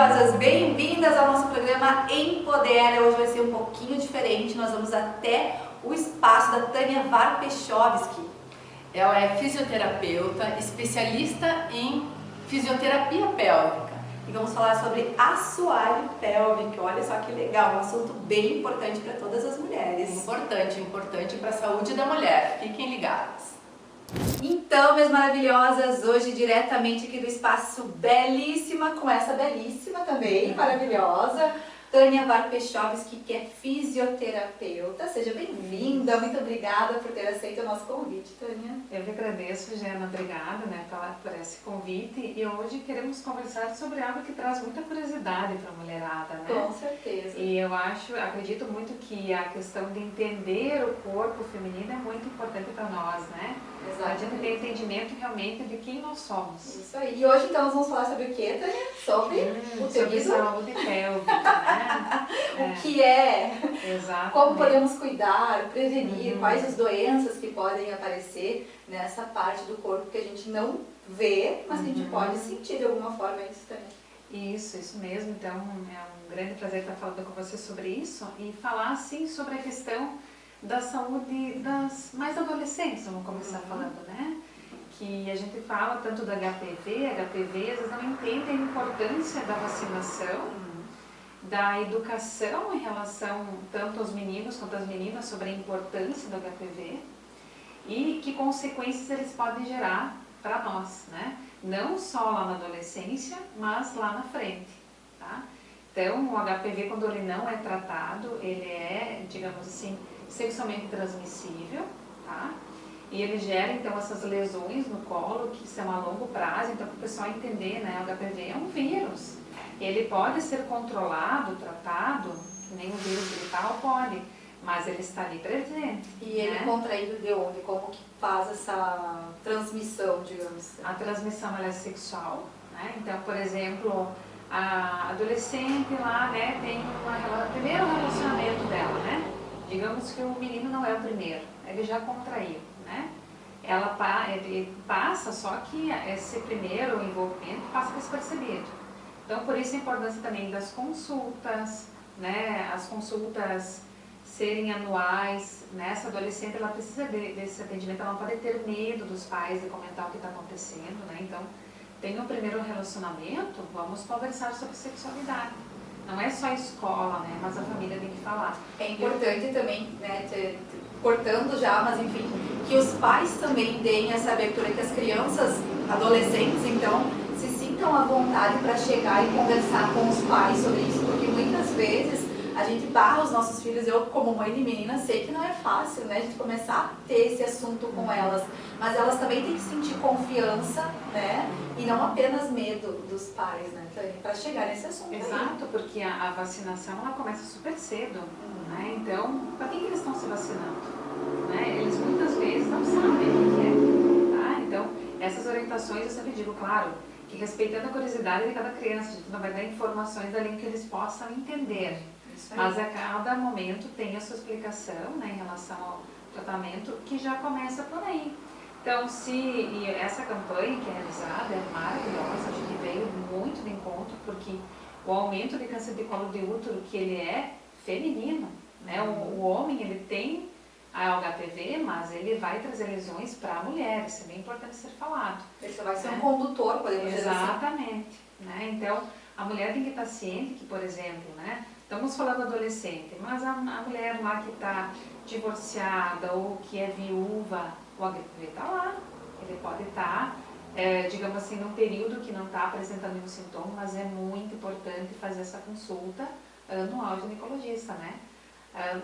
maravilhosas, bem-vindas ao nosso programa Empodera. Hoje vai ser um pouquinho diferente, nós vamos até o espaço da Tânia Varpechovski. Ela é fisioterapeuta, especialista em fisioterapia pélvica. E vamos falar sobre assoalho pélvico. Olha só que legal, um assunto bem importante para todas as mulheres. Importante para a saúde da mulher. Fiquem ligados. Então, minhas maravilhosas, hoje diretamente aqui do espaço belíssima, com essa belíssima também, maravilhosa, Tânia Varpechovski, que é fisioterapeuta. Seja bem-vinda, muito obrigada por ter aceito o nosso convite, Tânia. Eu que agradeço, Jana, obrigada, por esse convite. E hoje queremos conversar sobre algo que traz muita curiosidade para a mulherada, né? Com certeza. E eu acredito muito que a questão de entender o corpo feminino é muito importante para nós, né? A gente tem entendimento realmente de quem nós somos. Isso aí. E hoje então nós vamos falar sobre o que, Tânia? Sobre o sobre saúde pélvica, né? O que é? Exatamente. Como podemos cuidar, prevenir, quais as doenças que podem aparecer nessa parte do corpo que a gente não vê, mas que a gente pode sentir de alguma forma isso também. Isso mesmo. Então é um grande prazer estar falando com você sobre isso e falar assim sobre a questão da saúde mais adolescentes, vamos começar falando, né? Que a gente fala tanto da HPV às vezes não entende a importância da vacinação, da educação em relação tanto aos meninos quanto às meninas sobre a importância do HPV e que consequências eles podem gerar para nós, né? Não só lá na adolescência, mas lá na frente, tá? Então, o HPV, quando ele não é tratado, ele é, digamos assim, sexualmente transmissível, tá? E ele gera, então, essas lesões no colo, que são a longo prazo. Então, para o pessoal entender, né, o HPV é um vírus. Ele pode ser controlado, tratado, que nem o vírus gripal pode, mas ele está ali presente. E ele é contraído de onde? Como que faz essa transmissão, digamos? A transmissão, ela é sexual, né? Então, por exemplo, a adolescente lá, né, tem o primeiro relacionamento dela, né? Digamos que o menino não é o primeiro, ele já contraiu, né? Ele passa, só que esse primeiro envolvimento passa despercebido. Então, por isso a importância também das consultas, né? As consultas serem anuais, né? Essa adolescente, ela precisa desse atendimento, ela não pode ter medo dos pais de comentar o que está acontecendo, né? Então, tem um primeiro relacionamento, vamos conversar sobre sexualidade. Não é só a escola, né? Mas a família tem que falar. É importante também, né, cortando já, mas enfim, que os pais também deem essa abertura, que as crianças, adolescentes, então, se sintam à vontade para chegar e conversar com os pais sobre isso, porque muitas vezes a gente barra os nossos filhos. Eu, como mãe de menina, sei que não é fácil, né, a gente começar a ter esse assunto com elas, mas elas também têm que sentir confiança, né, e não apenas medo dos pais, né, para chegar nesse assunto. Exato, porque a vacinação, ela começa super cedo, né, então, para quem que eles estão se vacinando? Né? Eles muitas vezes não sabem o que é, tá? Então, essas orientações eu sempre digo, claro, que respeitando a curiosidade de cada criança, a gente não vai dar informações ali que eles possam entender. Mas a cada momento tem a sua explicação, né, em relação ao tratamento, que já começa por aí. Então, e essa campanha que é realizada é maravilhosa, a gente veio muito de encontro, porque o aumento de câncer de colo de útero, que ele é feminino, né, o homem, ele tem a HPV, mas ele vai trazer lesões para a mulher, isso é bem importante ser falado. Isso vai ser um condutor, podemos dizer assim. Exatamente, né, então a mulher tem que estar ciente que, por exemplo, né, estamos falando adolescente, mas a mulher lá que está divorciada ou que é viúva, o HPV está lá. Ele pode estar, digamos assim, num período que não está apresentando nenhum sintoma, mas é muito importante fazer essa consulta anual ginecologista, né?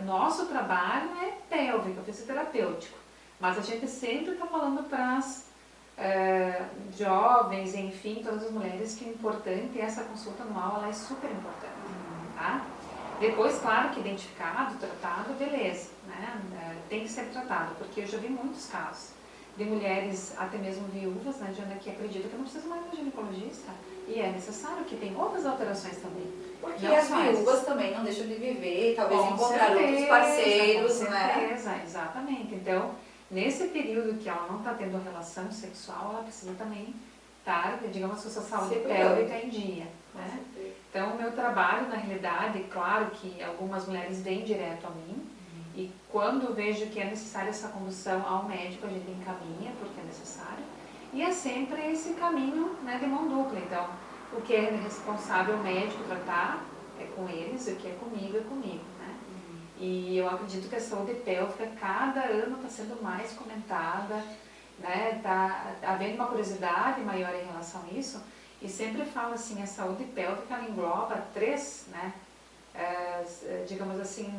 Nosso trabalho é pélvico, fisioterapêutico, mas a gente sempre está falando para as jovens, enfim, todas as mulheres, que é importante, essa consulta anual, ela é super importante, tá? Depois, claro que identificado, tratado, beleza, né? Tem que ser tratado, porque eu já vi muitos casos de mulheres, até mesmo viúvas, né, Diana, que acreditam que não precisa mais de um ginecologista, e é necessário que tem outras alterações também. Porque as viúvas também não deixam de viver, talvez encontrar outros parceiros, com certeza, né? Exatamente. Então, nesse período que ela não está tendo relação sexual, ela precisa também estar, digamos, com a sua saúde pélvica em dia, né? Então, o meu trabalho, na realidade, claro que algumas mulheres vêm direto a mim, e quando vejo que é necessária essa condução ao médico, a gente encaminha, porque é necessário, e é sempre esse caminho, né, de mão dupla. Então, o que é responsável o médico tratar é com eles, o que é comigo, né? E eu acredito que a saúde pélvica cada ano está sendo mais comentada, né? Está havendo uma curiosidade maior em relação a isso, e sempre falo assim, a saúde pélvica ela engloba três, né? Digamos assim,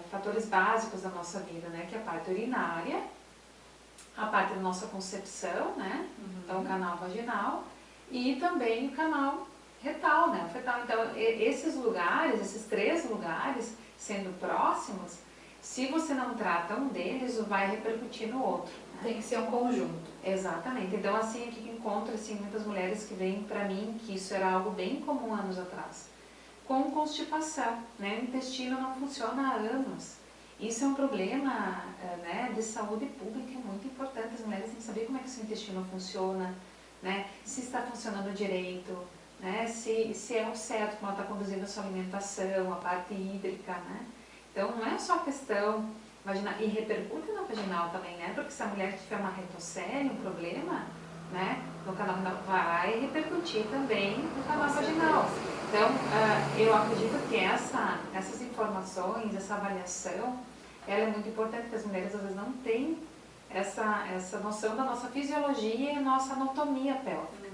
fatores básicos da nossa vida, né? Que é a parte urinária, a parte da nossa concepção, né? Então, o canal vaginal e também o canal retal, né? O fetal. Então, esses lugares, esses três lugares, sendo próximos, se você não trata um deles, vai repercutir no outro. Né? Tem que ser um conjunto. Exatamente. Então, assim, aqui que encontro assim, muitas mulheres que vêm para mim, que isso era algo bem comum anos atrás, com constipação, né? O intestino não funciona há anos. Isso é um problema, né, de saúde pública, é muito importante. As mulheres têm que saber como é que o seu intestino funciona, né? Se está funcionando direito, né? Se é o certo como ela está conduzindo a sua alimentação, a parte hídrica, né? Então, não é só a questão vaginal, e repercute na vaginal também, né? Porque se a mulher tiver uma retocele, um problema, né, no canal vai repercutir também no canal vaginal. Então, eu acredito que essas informações, essa avaliação, ela é muito importante, porque as mulheres às vezes não têm essa noção da nossa fisiologia e nossa anatomia pélvica.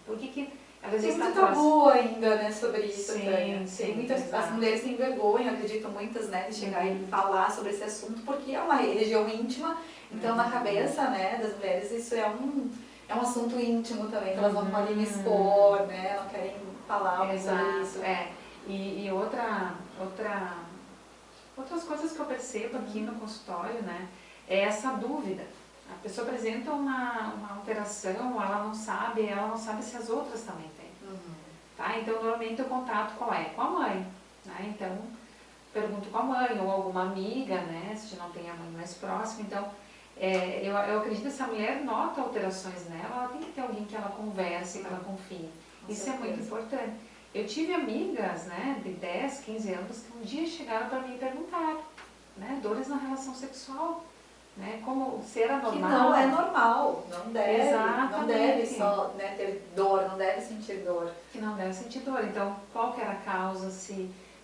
Por que às vezes tem muito tabu ainda, né, sobre isso. Sim, muitas, as mulheres têm vergonha, acredito muitas, né, de chegar e falar sobre esse assunto, porque é uma região íntima, então na cabeça, né, das mulheres isso é um assunto íntimo também, que elas não podem expor, né, não querem falar sobre isso. E outras coisas que eu percebo aqui no consultório, né, é essa dúvida. A pessoa apresenta uma alteração, ela não sabe se as outras também têm. Tá? Então, normalmente o contato qual é? Com a mãe. Né? Então, pergunto com a mãe ou alguma amiga, né, se não tem a mãe mais próxima. Então, eu acredito que se a mulher nota alterações nela, ela tem que ter alguém que ela converse, que ela confie. Isso é muito importante. Eu tive amigas, né, de 10, 15 anos que um dia chegaram para mim e perguntaram, né, dores na relação sexual, né, como se era normal. Que não é normal, não deve só, né, ter dor, não deve sentir dor. Que não deve sentir dor. Então, qual que era a causa,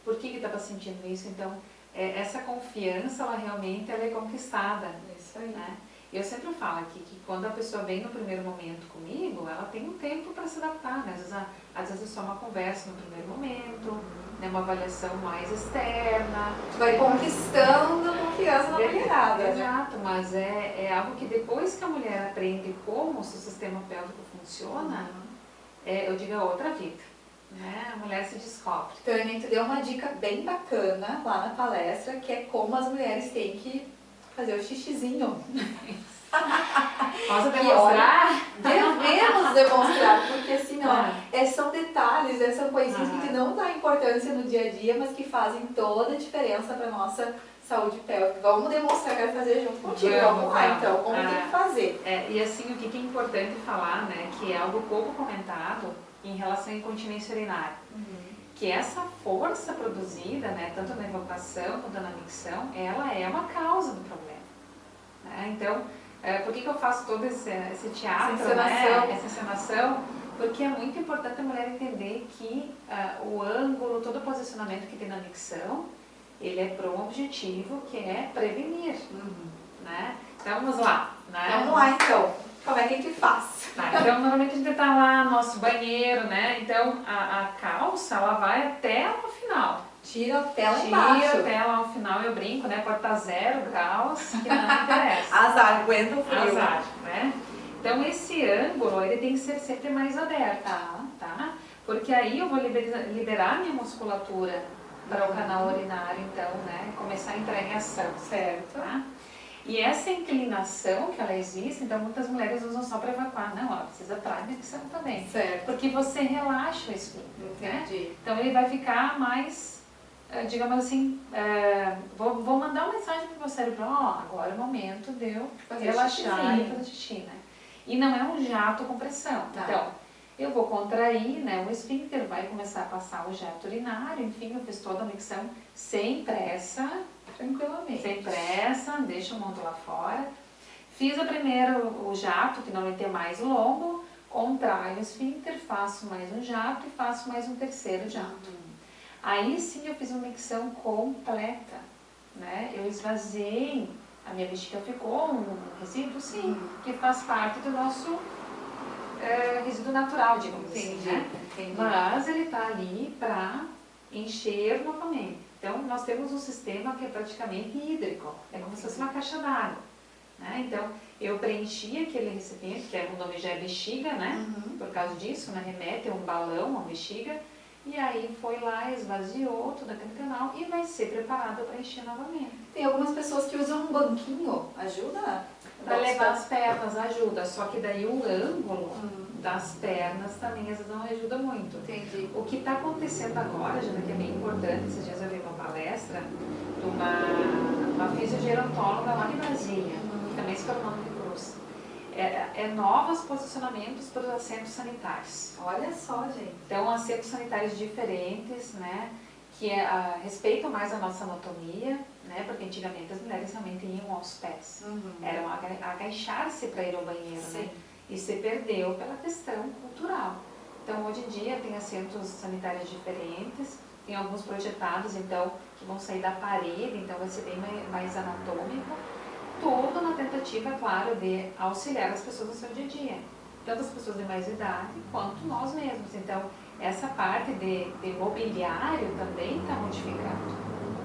por que estava sentindo isso? Então, essa confiança, ela realmente é conquistada. Isso aí. Né? Eu sempre falo aqui que quando a pessoa vem no primeiro momento comigo, ela tem um tempo para se adaptar, né? Às vezes é só uma conversa no primeiro momento, né? Uma avaliação mais externa. Vai conquistando a confiança na mulherada. Exato, né? Mas é algo que depois que a mulher aprende como o seu sistema pélvico funciona, eu digo, é outra vida. Né? A mulher se descobre. Então, a gente deu uma dica bem bacana lá na palestra, que é como as mulheres têm que fazer o xixizinho. Posso demonstrar? Devemos demonstrar, porque assim, ó, são detalhes, são coisinhas que a gente não dá importância no dia a dia, mas que fazem toda a diferença para nossa saúde pélvica. Vamos demonstrar, quero fazer junto contigo. Vamos lá, então, como tem que fazer. E assim, o que é importante falar, né, que é algo pouco comentado em relação à incontinência urinária. Que essa força produzida, né, tanto na evacuação quanto na micção, ela é uma causa do problema. Né? Então, por que eu faço todo esse teatro, essa encenação? Porque é muito importante a mulher entender que o ângulo, todo o posicionamento que tem na micção, ele é para um objetivo que é prevenir. Né? Então, vamos lá. Né? Vamos lá, então. Como é que a gente faz? Então, normalmente a gente está lá no nosso banheiro, né? Então, a calça, ela vai até o final. Tira até lá embaixo. Tira até lá ao final, eu brinco, né? Pode estar 0 graus, que não interessa. Azar, aguenta o frio. Azar, né? Então, esse ângulo, ele tem que ser sempre mais aberto, tá? Porque aí eu vou liberar minha musculatura para o canal urinário, então, né? Começar a entrar em ação. Certo. Tá? E essa inclinação que ela existe, então muitas mulheres usam só para evacuar. Não, ela precisa para a micção também. Certo. Porque você relaxa o esfíncter. Entendi. Né? Então ele vai ficar mais, digamos assim, vou mandar uma mensagem para o cérebro, agora é o momento de eu relaxar e fazer xixi, né? E não é um jato com pressão. Tá. Então, eu vou contrair, né, o esfíncter, vai começar a passar o jato urinário, enfim, eu fiz toda a micção sem pressa, Tranquilamente. sem pressa, deixa o mundo lá fora. Fiz a primeira, o jato, que normalmente é mais longo, contraio o esfíncter, faço mais um jato e faço mais um terceiro jato. Aí sim eu fiz uma micção completa, né? Eu esvaziei, a minha bexiga ficou um resíduo, sim, que faz parte do nosso resíduo natural, digamos assim, né? Entendi. Mas ele está ali para encher novamente. Então nós temos um sistema que é praticamente hídrico, é como se fosse uma caixa d'água, né? Então eu preenchi aquele recipiente, que o nome já é bexiga, né? Por causa disso, né? Remete a um balão, uma bexiga. E aí foi lá, esvaziou todo aquele canal e vai ser preparado para encher novamente. Tem algumas pessoas que usam um banquinho, ajuda? Para levar as pernas ajuda, só que daí o ângulo das pernas também às vezes não ajuda muito. Entendi. O que está acontecendo agora, Jana, que é bem importante, esses dias eu vi uma palestra de uma fisiogerontóloga lá de Brasília, que também se formou no Cruz. É novos posicionamentos para os assentos sanitários. Olha só, gente. Então, assentos sanitários diferentes, né, que respeitam mais a nossa anatomia, né, porque antigamente as mulheres realmente iam aos pés. Eram agachar-se para ir ao banheiro, né, e se perdeu pela questão cultural. Então, hoje em dia, tem assentos sanitários diferentes, tem alguns projetados, então, que vão sair da parede, então vai ser bem mais anatômico. Tudo na tentativa, claro, de auxiliar as pessoas no seu dia a dia. Tanto as pessoas de mais idade, quanto nós mesmos. Então, essa parte de mobiliário também está modificando,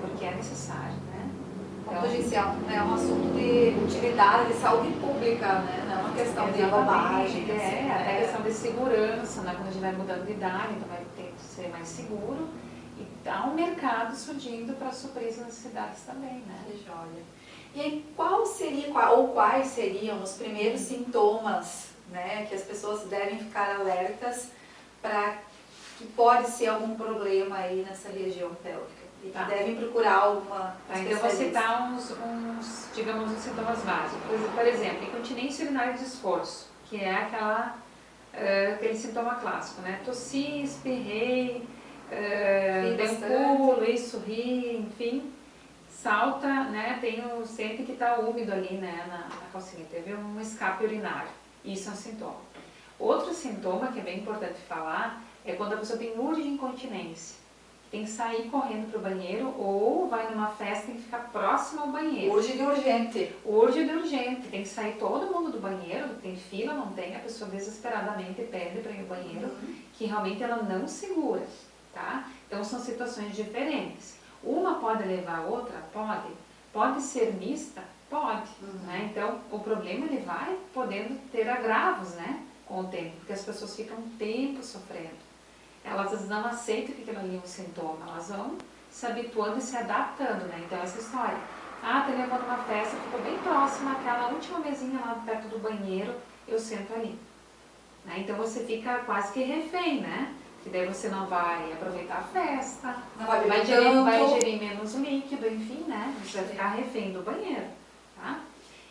porque é necessário, né? Como tu disse, é um assunto de utilidade, de saúde pública, né? Não é uma questão de bobagem. Até questão de segurança, né? Quando a gente vai mudando de idade, então vai ter que ser mais seguro. E há um mercado surgindo para suprir as necessidades também, né? Que joia. E aí, quais seriam os primeiros sintomas, né, que as pessoas devem ficar alertas para que pode ser algum problema aí nessa região pélvica? E que devem procurar alguma então eu vou citar uns, digamos, uns sintomas básicos. Por exemplo, incontinência urinária de esforço, que é aquele sintoma clássico, né? Tossi, espirrei, dei um pulo, isso, ri, enfim. Salta, né, sempre que está úmido ali, né, na calcinha, teve um escape urinário, isso é um sintoma. Outro sintoma que é bem importante falar é quando a pessoa tem urge de incontinência, tem que sair correndo para o banheiro ou vai numa festa e tem que ficar próximo ao banheiro. Urge de urgente. Urge de urgente, tem que sair todo mundo do banheiro, tem fila, não tem, a pessoa desesperadamente pede para ir ao banheiro, que realmente ela não segura, tá? Então são situações diferentes. Uma pode levar a outra? Pode. Pode ser mista? Pode. Né? Então, o problema ele vai podendo ter agravos, né, com o tempo, porque as pessoas ficam um tempo sofrendo. Elas às vezes não aceitam que aquilo ali é um sintoma, elas vão se habituando e se adaptando, né? Então, essa história. Te levando uma festa, ficou bem próxima, aquela última mesinha lá perto do banheiro, eu sento ali. Né? Então, você fica quase que refém, né? Que daí você não vai aproveitar a festa, não vai gerir menos líquido, enfim, né? Você vai ficar refém do banheiro, tá?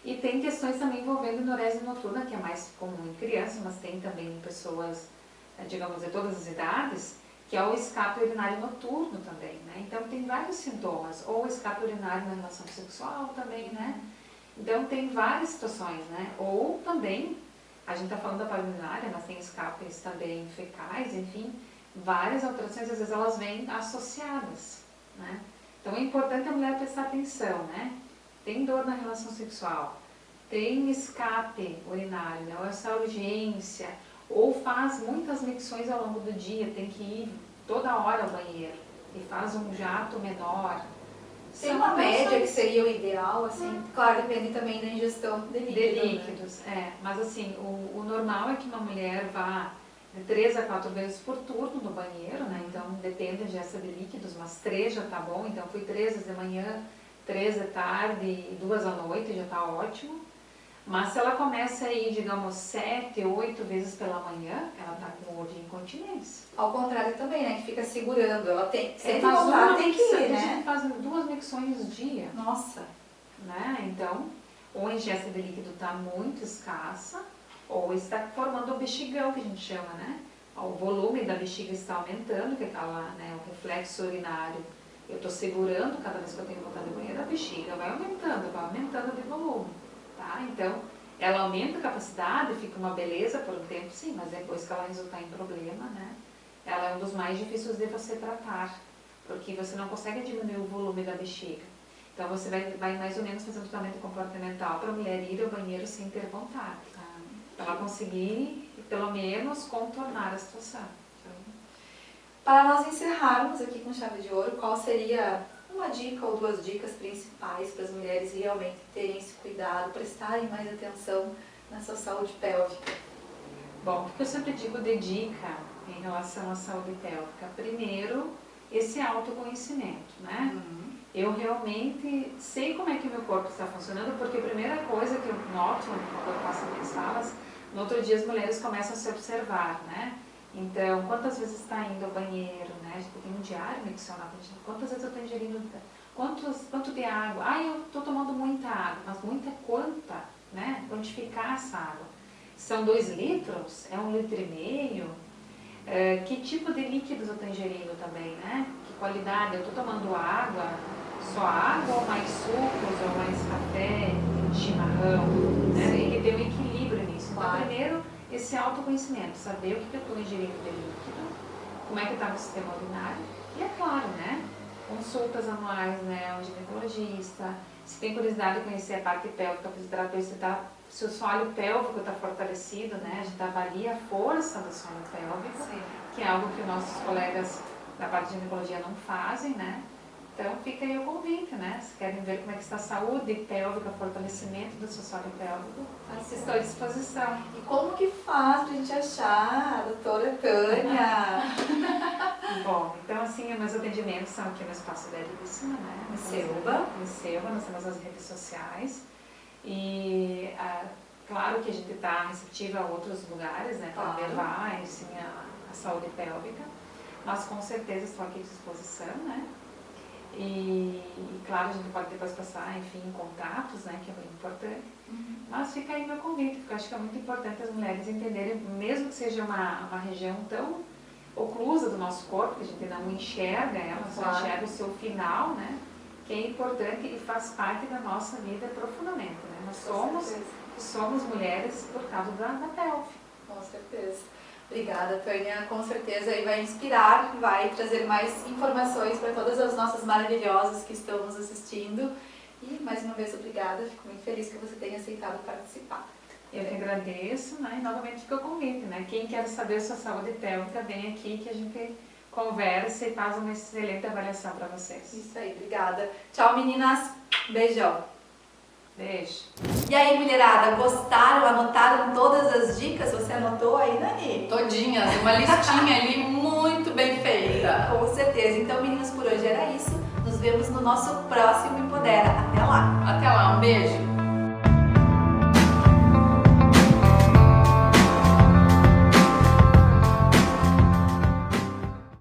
E tem questões também envolvendo enurese noturna, que é mais comum em crianças, mas tem também em pessoas, digamos, de todas as idades, que é o escape urinário noturno também, né? Então tem vários sintomas, ou escape urinário na relação sexual também, né? Então tem várias situações, né? Ou também, a gente está falando da parte urinária, mas tem escapes também fecais, enfim, várias alterações, às vezes elas vêm associadas, né? Então é importante a mulher prestar atenção, né? Tem dor na relação sexual, tem escape urinário, né? Ou essa urgência, ou faz muitas micções ao longo do dia, tem que ir toda hora ao banheiro e faz um jato menor. Tem uma média que seria o ideal, assim, claro, depende também da ingestão de líquidos. Né? Mas assim, o normal é que uma mulher vá de 3 a 4 vezes por turno no banheiro, né? Então depende da ingesta de líquidos, mas 3 já tá bom, então fui 3 de manhã, 3 de tarde e 2 à noite, já tá ótimo. Mas se ela começa a ir, digamos, 7, 8 vezes pela manhã, ela tá com urge de incontinência. Ao contrário também, né? Que fica segurando. Ela tem Tem que ir, né? A gente faz 2 micções dia. Nossa! Né? Então, ou a ingesta de líquido tá muito escassa, ou está formando o bexigão, que a gente chama, né? O volume da bexiga está aumentando, que é aquela, né, o reflexo urinário. Eu estou segurando cada vez que eu tenho vontade de banheiro, a bexiga vai aumentando de volume, tá? Então, ela aumenta a capacidade, fica uma beleza por um tempo, sim, mas depois que ela resultar em problema, né? Ela é um dos mais difíceis de você tratar, porque você não consegue diminuir o volume da bexiga. Então, você vai mais ou menos fazer um tratamento comportamental para a mulher ir ao banheiro sem ter vontade, tá? Para ela conseguir, pelo menos, contornar a situação. Para nós encerrarmos aqui com chave de ouro, qual seria uma dica ou duas dicas principais para as mulheres realmente terem esse cuidado, prestarem mais atenção na sua saúde pélvica? Bom, o que eu sempre digo de dica em relação à saúde pélvica? Primeiro, esse autoconhecimento, né? Eu realmente sei como é que o meu corpo está funcionando, porque a primeira coisa que eu noto quando eu faço minhas falas, no outro dia as mulheres começam a se observar, né? Então, quantas vezes está indo ao banheiro, né? A gente tem um diário miccionado, quantas vezes eu estou ingerindo, quanto de água? Ah, eu estou tomando muita água, mas muita quanta, né? Quantificar essa água. São 2 litros? É 1,5 litros? Que tipo de líquidos eu estou ingerindo também, né? Que qualidade? Eu estou tomando água, só água ou mais sucos, ou mais café, chimarrão, né? Tem que ter um equilíbrio nisso. Então, primeiro, esse autoconhecimento, saber o que eu estou ingerindo de líquido, como é que está no sistema urinário, e é claro, né? Consultas anuais, né? Ao ginecologista, se tem curiosidade de conhecer a parte pélvica, fisioterapeuta, se o solo pélvico está fortalecido, né? A gente avalia a força do solo pélvico, sim, que é algo que nossos colegas da parte de ginecologia não fazem, né? Então fica aí o convite, né? Se querem ver como é que está a saúde pélvica, fortalecimento do seu solo pélvico, estou à disposição. E como que faz pra gente achar a doutora Tânia? Bom, então assim, meus atendimentos são aqui no Espaço Belíssima, né? No Selva, nós temos as redes sociais. E claro que a gente está receptiva a outros lugares, né, para levar assim, a saúde pélvica, mas com certeza estou aqui à disposição, né? E claro, a gente pode depois passar, enfim, contatos, né, que é muito importante. Mas fica aí meu convite, porque eu acho que é muito importante as mulheres entenderem, mesmo que seja uma região tão oclusa do nosso corpo, que a gente não enxerga ela, só enxerga o seu final, né? Que é importante e faz parte da nossa vida profundamente, né? Nós somos mulheres por causa da pelve. Com certeza. Obrigada, Tânia. Com certeza aí vai inspirar, vai trazer mais informações para todas as nossas maravilhosas que estão nos assistindo. E mais uma vez, obrigada. Fico muito feliz que você tenha aceitado participar. Eu que agradeço, né? E novamente fica o convite, né? Quem quer saber a sua saúde pélvica, vem aqui que a gente conversa e faz uma excelente avaliação para vocês. Isso aí, obrigada. Tchau, meninas. Beijão. Beijo. E aí, mulherada, gostaram? Anotaram todas as dicas? Você anotou aí, Dani? Todinhas, uma listinha ali muito bem feita. Com certeza. Então, meninas, por hoje era isso. Nos vemos no nosso próximo Empodera. Até lá. Até lá, um beijo.